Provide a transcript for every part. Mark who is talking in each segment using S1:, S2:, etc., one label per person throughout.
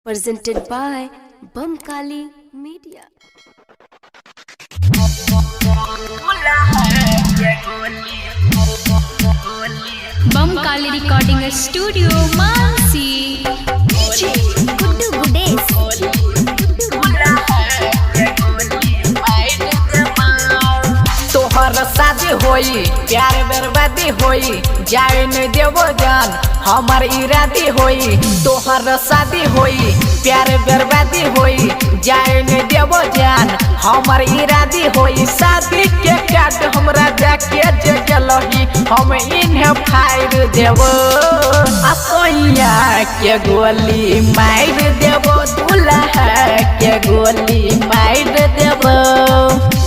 S1: presented by Bamkali Media.
S2: Bamkali Recording Studio, Mansi.
S1: DJ Guddu Gudes.
S3: तोहर शादी होई प्यार बर्बादी होई जाए न देवो जान हमार इरादी होई तोहर शादी होई प्यार बर्बादी होई जाए न देवो जान हमार इरादी होई शादी के काट हमरा जाके जगलही हम इन्हें फायर देवो असोइया के गोली मार देवो दूल्हा के गोली मार देवो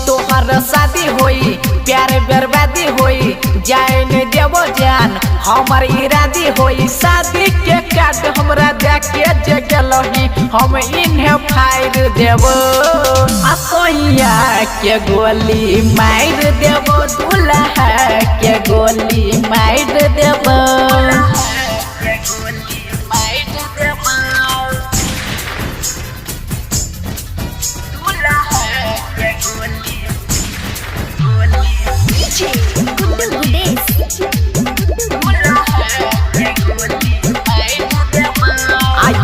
S3: तोहर शादी होई प्यार बर्बादी होई जाए न देवो जान हमार इरादी होई शादी के काट हमरा जाके जगलही हम इन्हें फायर देवो असोइया के गोली मार देवो दूल्हा के गोली मार देवो
S1: DJ Guddu Gudes.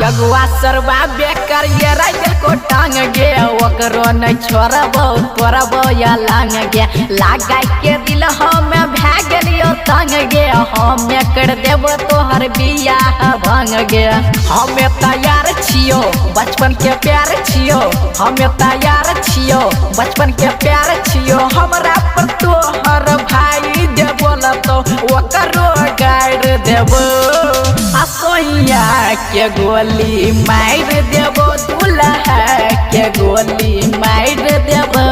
S3: यगुआ सरवा बेकर ये राइल को टांग गे ओकरो न छोड़बो तोड़बो या लांग गे लगाई के दिल हम भागलियो तंग गे हम कर देबो तोहर बियाह भांग गे हम तैयार छियो बचपन के प्यार छियो हम तैयार छियो बचपन के प्यार छियो हमरा पर तोहर भाई जे बोलतो ओकरो गाड़ देबो असोइया के गोली मार देबो दूल्हा के गोली मार देबो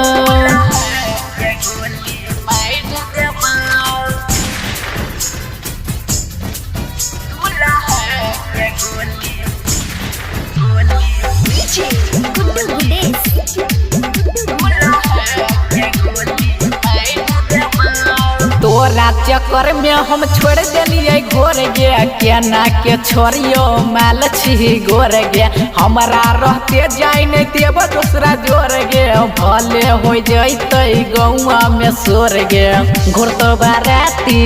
S1: DJ Guddu Gudes.
S3: तोरा चक्कर में हम छोड़ दिलिए घोर गया केना के छोड़ियो माल छी गोर गया हमारा रहते जाए नहीं देव दूसरा जोर गया भले हो जैते गौआ में सोर गया घुर तो बाराती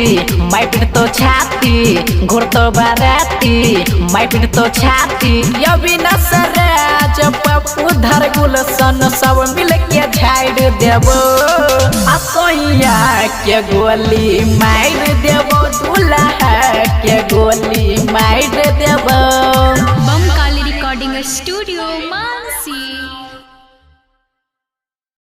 S3: माइट तो छाती घुर तो बाराती माइट तो छाती अभी न सराज पप्पू धर गुलशन सब मिल के झाड़ देबो असोइया के गोली मार देबो दूल्हा के गोली मार देबो
S2: Bamkali Recording Studio, Mansi.